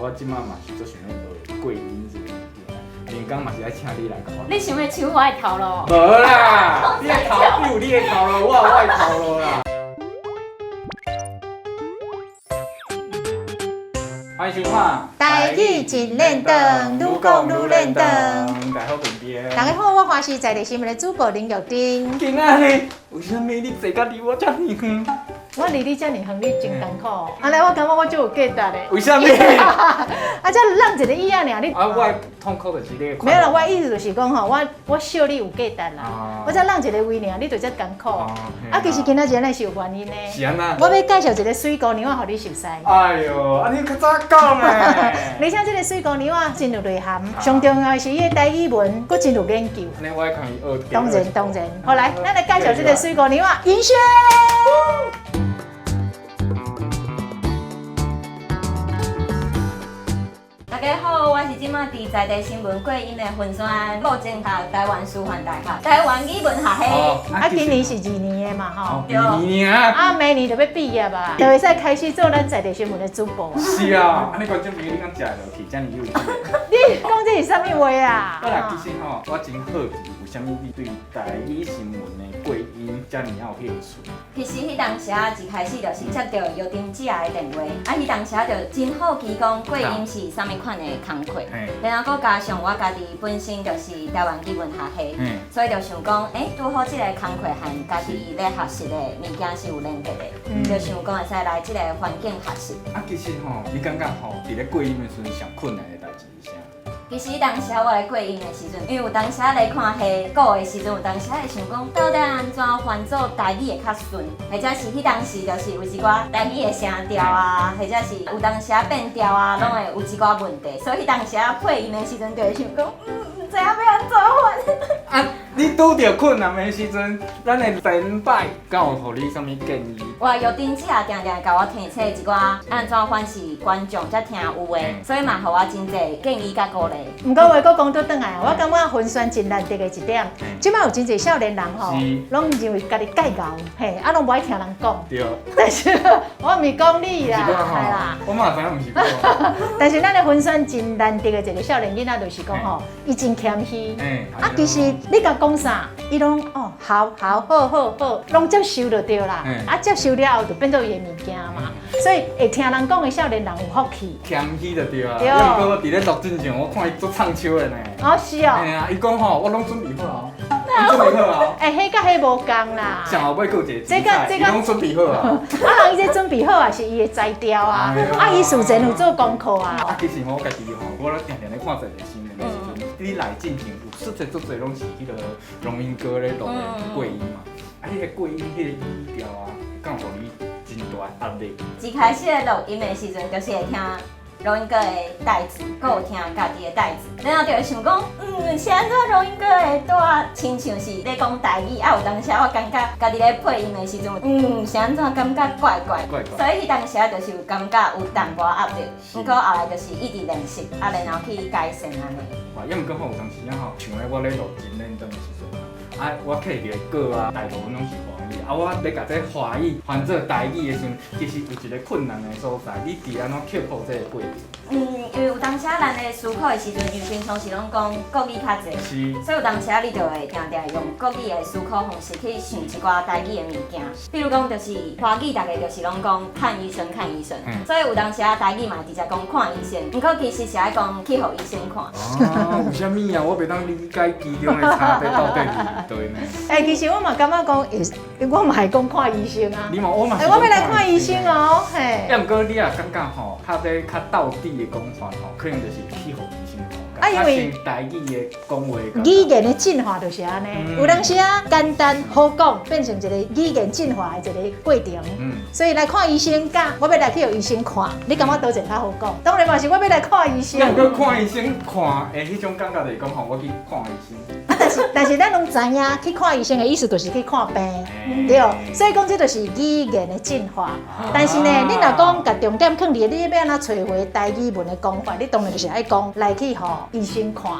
我即马嘛是做想要学过音这个物件，连讲嘛是爱请你来甲我。你想要抢我的头路？无啦，你的头你有你的头路，我有我的头路啦。欢迎收看《台语真练长，愈讲愈练长。大家好，平平。大家好，我花是在地新闻的主播林玉珍。今仔日为什么你坐甲离我遮尔远？我离你遮尔远，你真艰苦。安尼我感觉我就有价值嘞。为什么？啊，这浪一个意啊尔，你。啊，我的痛苦就是你的快乐。没有啦，我的意思就是讲吼，我笑你有价值啦。我才浪一个位尔，你就遮艰苦。啊，其实今仔日咱是有原因的。是安那？我要介绍一个水姑娘，互你熟悉。哎呦，安尼较早讲诶。而且这个水姑娘啊，真有内涵。上重要的是伊的台语文，佫真有研究。安尼我会看伊学。当然。好来，咱来介绍这个水姑娘啊，云轩。大家好，我是即马伫在地新闻过音的分山，目前读台湾师范大学台湾语文学系。啊，今年是2年的嘛吼。2年啊。啊，明年就要毕业啊，就会使开始做咱在地新闻的主播啊。是啊，安尼观众朋友你敢食落去，遮尔有趣。你讲这是啥物话啊？好啦，其实吼，我真好奇，为什么你对台语新闻的过音遮尔有兴趣？其实迄当时啊，一开始就是接到姚婷姐的电话，啊，迄当时啊就真好奇讲过音是啥物款的工课，然后佮加上我家己本身就是台湾语文学系，所以就想讲，拄好即个工课和家己咧学习的物件是有连结的，就想讲会使来即个环境学习。啊，其实吼，你感觉吼，伫咧过音的时阵上困难的代志是啥？其实当时我咧过音的时阵，因为有当时咧看戏顾的时阵，有当时会想讲，到底安怎翻做台语会较顺，或者是迄当时就是有一寡台语的声调啊，或者是有当时变调啊，拢会有一寡问题，所以迄当时配音的时阵就会想讲，唔知影要安怎翻。啊，你拄着困难的时阵，咱的前辈敢有互你啥物建议？哇，有丁姐定定甲我提醒一寡安怎翻是观众才听有的，所以嘛，互我真侪建议甲鼓励。不过话佫讲倒转来，我感觉分选真难得的一点，即摆有真侪少年人吼，拢认为家己介贤，嘿，啊拢无爱听人讲。对。但是我毋是讲你啦，系啦。我嘛知影毋是我。但是咱的分选真难得的一个少年囡仔，就是讲吼，伊真谦虚。啊，其实你甲讲啥，伊拢好，拢接受就对啦。啊，接受了后就变做伊的物件嘛。所以会听人讲的少年人有福气。谦虚就对啦。对。因为我伫咧录真上，我看伊做唱秋的呢。哦，是哦。嘿啊，伊讲吼，我拢准备好啊。你准备好啊？迄甲迄无共啦。上后尾佫有一个这个拢准备好啊。啊，人伊这准备好啊，是伊的才调啊。啊，伊事前有做功课啊。啊，其实我家己吼，我咧定定咧看在地新闻的时阵，你来进前有实际足侪拢是迄个龙英哥咧录的过音嘛。啊，迄个过音迄个语调啊，敢有互你真大压力？一开始咧录音的时阵，就是会听龙英哥的代志，佮有听家己的代志，然后就会想讲，是安怎龙英哥会带亲像是咧讲台语，啊有当时我感觉家己咧配音的时阵，是安怎感觉怪怪，所以迄当时就是有感觉有淡薄压力，不过后来就是一直练习，啊然后去改善安尼。哇，也毋过吼有当时啊吼，像咧我咧录真认真的时阵，啊我摕着歌啊，大部分拢是华语，啊我咧甲这华语翻做台语的时阵，其实有一个困难的所在，你伫安怎克服这个过程？因为有当时咱咧思考的时阵，因为平常时拢讲国语较济，所以有当时你就会定定用国语的思考方式去想一寡台语的物件。比如讲，就是华语，大家就是拢讲看医生，所以有当时台语嘛直接讲看医生，不过其实是爱讲去互医生看。为什么啊？我袂当理解其中的差别到底是对呢？其实我嘛感觉讲，我嘛系讲看医生啊。你嘛，我嘛。我要来看医生哦，嘿。要毋过你也感觉吼，较道地的讲法吼，可能就是去互医生看。啊，因为台语的讲话，语言的进化就是安尼。有当时啊，简单好讲，变成一个语言进化的一个过程。所以来看医生，甲我要来去互医生看，你感觉倒一个较好讲？当然嘛是我要来看医生。要毋过看医生看的迄种感觉就是讲吼，我去看医生。但是咱拢知影，去看医生的意思就是去看病，对。所以讲这就是语言的进化。但是呢，你若讲甲重点放伫你要安怎找回台语文的讲法，你当然就是爱讲来去吼医生看。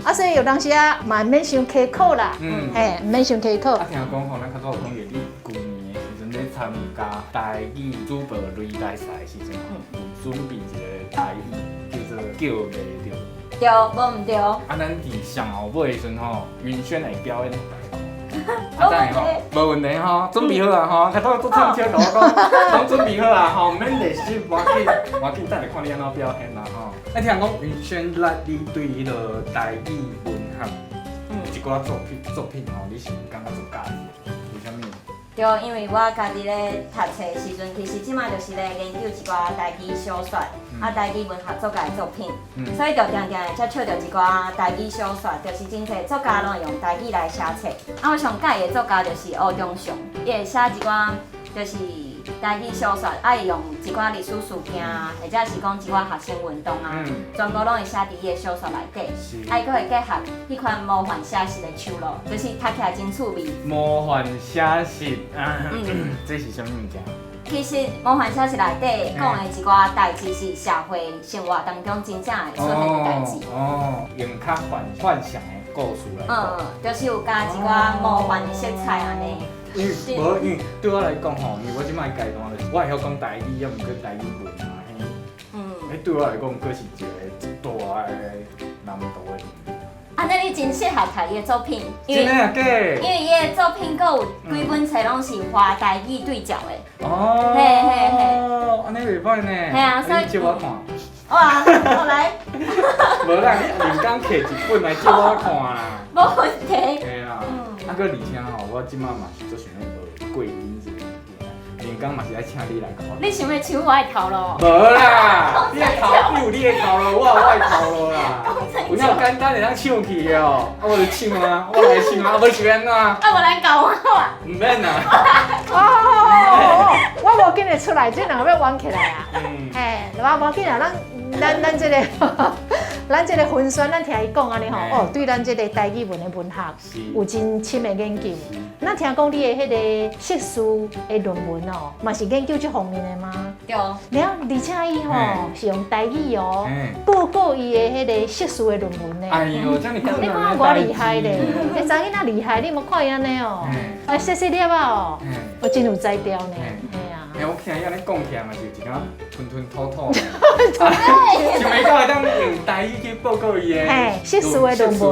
啊，所以有当时啊，嘛免伤苛刻啦，嘿，免伤苛刻。啊，听讲吼，咱较早有讲过，你旧年的时阵咧参加台语主播擂台赛的时阵，有准备一个台语。叫袂着。对，无毋对。啊，咱伫上后尾的时阵吼，云轩会表演台。无问题无问题吼，准备好啊吼，开头做唱跳甲我讲，拢准备好啊吼，毋免练习，无要紧，无要紧，等下看你安怎表现啦吼。啊，听讲云轩咱你对迄个台语文学，有一寡作品吼，你是感觉做家己，为虾米？对，因为我家己咧读册的时阵，其实即摆就是咧研究一寡台语小说，台语文学作家的作品，所以就定定会接触到一寡台语小说，就是真侪作家拢用台语来写册。我上喜的作家就是吴中祥，伊会写一寡就是台语小说，会用一寡历史事件啊，或者是讲一寡学生运动啊，全部拢会写伫伊的小说内底。伊佫会结合迄款魔幻写实的手路，就是读起来真趣味。魔幻写实啊，这是啥物物件？其实魔幻写实内底讲的一寡代志是社会生活当中真正会出现的代志。用较幻想的故事来讲。就是有加一寡魔幻的色彩安尼。因为对我来讲吼，因为我即摆阶段就是我会晓讲台语，也毋过台语文啊，嘿，对我来讲，佫是一个大的难度的问题。安尼你真适合读伊的作品，真的啊假？因为伊的作品佫有几本册拢是华台语对照的。哦，嘿嘿嘿，安尼袂歹呢。嘿啊，所以借我看。哇，我来。无啦，你连讲摕一本来借我看啦。无问题。嘿啦，啊，佫而且吼，我即摆嘛是做想要学过音这个物件，连讲嘛是爱请你来教我。你想要抢我的头路？无啦，你的头，你有你的头路，我有我的头路啦。有那么简单会当唱去的哦，我就唱啊，我来唱啊，无是安怎？啊，无来教我啊。唔免啦。我无紧会出来，这两个要玩起来啊。嘿，无要紧啊，咱这个咱这个分选，咱听伊讲安尼吼，哦，对咱这个台语文的文学有真深的研究。咱听讲你的迄个硕士的论文哦，嘛是研究这方面的吗？对。了，而且伊吼是用台语哦，报告伊的迄个硕士的论文呢。哎呦，这么困难的。你看我厉害咧，你查囡仔厉害，你无看伊安尼哦，细细粒啊哦，我真有才调呢。我听伊安尼讲起来嘛，就一个吞吞吐吐。想袂到会当用台语去报告伊的硕士的论文，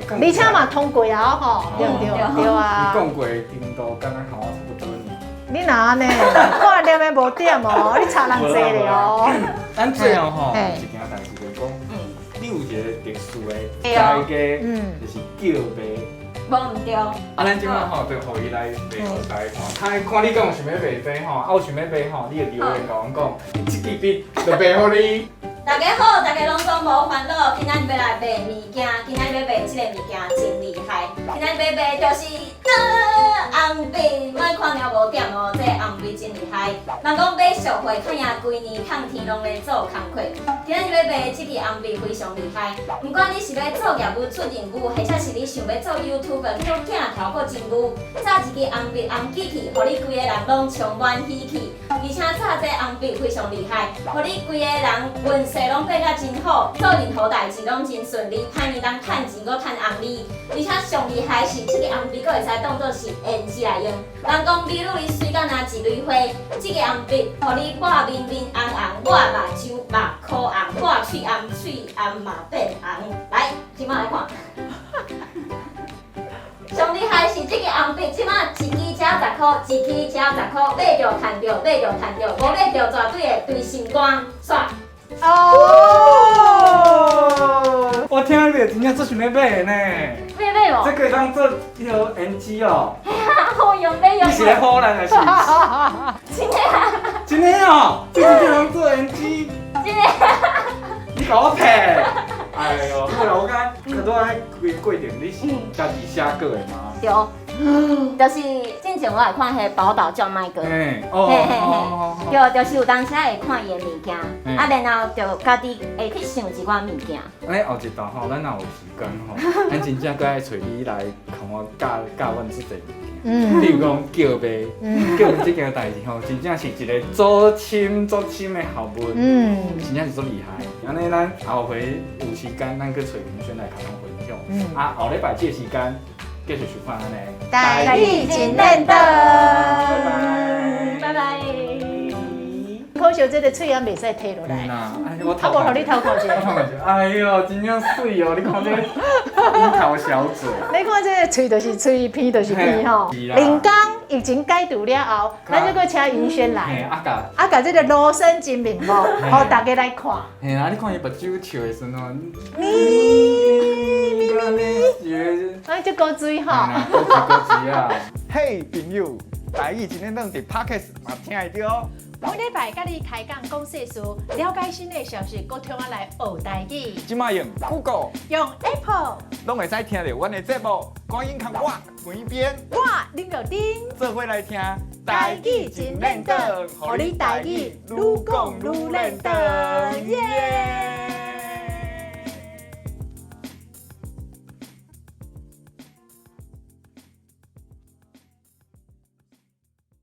而且嘛通过啊吼，对啊。你讲过程度，敢若和我差不多呢。你哪呢？看念的无点哦，你差人济咧哦。咱最后吼，有一件代志就是讲，你有一个特殊的在家，就是叫卖。无毋对。啊，咱即摆吼，就互伊来卖互大家看，看你讲有想要卖杯吼，啊有想要卖吼，你就留言甲阮讲，即支笔就卖互你。大家好，大家拢总无烦恼，今仔日要来卖物件，今仔日要卖即个物件真厉害，今仔日要卖就是红笔，莫看了无点哦，这红笔真厉害。人讲买社会看赢规年，抗天拢咧做工课，今仔日要卖即支红笔非常厉害。不管你是要做业务出任务，或者是你想要做 YouTube 去做镜头或真务，炸一支红笔红机器，互你规个人拢充满喜气。而且炸这红笔非常厉害，互你规个人运势拢变甲真好，做任何代志拢真顺利，歹年当趁钱搁趁红利。而且上厉害是，这个红笔搁会使当做是胭脂来用。人讲美女伊水敢若一蕊花，这个红笔，互你抹面面红红，抹目睭目箍红，抹喙红喙红嘛变红。来，即摆来看。上厉害是这个红笔，即摆一支只10块，一支只10块，买着赚着，买着赚着，无买着绝对会对心肝煞。哦，我听着真正做想要买的呢。买无？这可以当做一条 NG 哦。好用买用。你是来唬人还是？真的啊？真的哦，这是当做 NG。真的。你甲我骗！哎呦，好啦，我讲可多迄规过程，你是家己写过的吗？对，就是之前我会看迄宝岛叫麦哥，嘿嘿嘿，对，就是有当时会看伊的物件，啊，然后就家己会去想一寡物件。安尼后一道吼，咱若有时间吼，咱真正搁爱找你来同我教阮即个物件。比如讲叫卖，叫卖这件代志吼，真正是一个足深的学问，真正是足厉害。安尼咱后回有时间，咱去找明轩来甲咱分享。啊，后礼拜这个时间继续收看咱的台语真难得，拜拜，拜拜。可惜这个喙也袂使摕落来。嘿啦，哎，我啊，无互你偷看一我下。偷看一下，哎呦，真正水哦！你看这樱桃小嘴，你看这个喙就是喙，鼻就是鼻吼。嘿是啦林刚已经解读了后，咱就搁请云轩嘿，来，啊甲，这个罗生真面目，互大家来看。嘿啦，你看伊目睭笑的时候，咪安尼是，啊，这高水吼。高级啊！嘿，朋友，台语今天当伫 Podcast 嘛听会到哦。每礼拜甲你开讲讲世事，了解新的消息，搁听我来学台语。即马用 Google 用 Apple，拢会使听到阮的节目，赶紧看我每边我恁就顶。做伙来听台语真认真，互你台语愈讲愈认真，耶！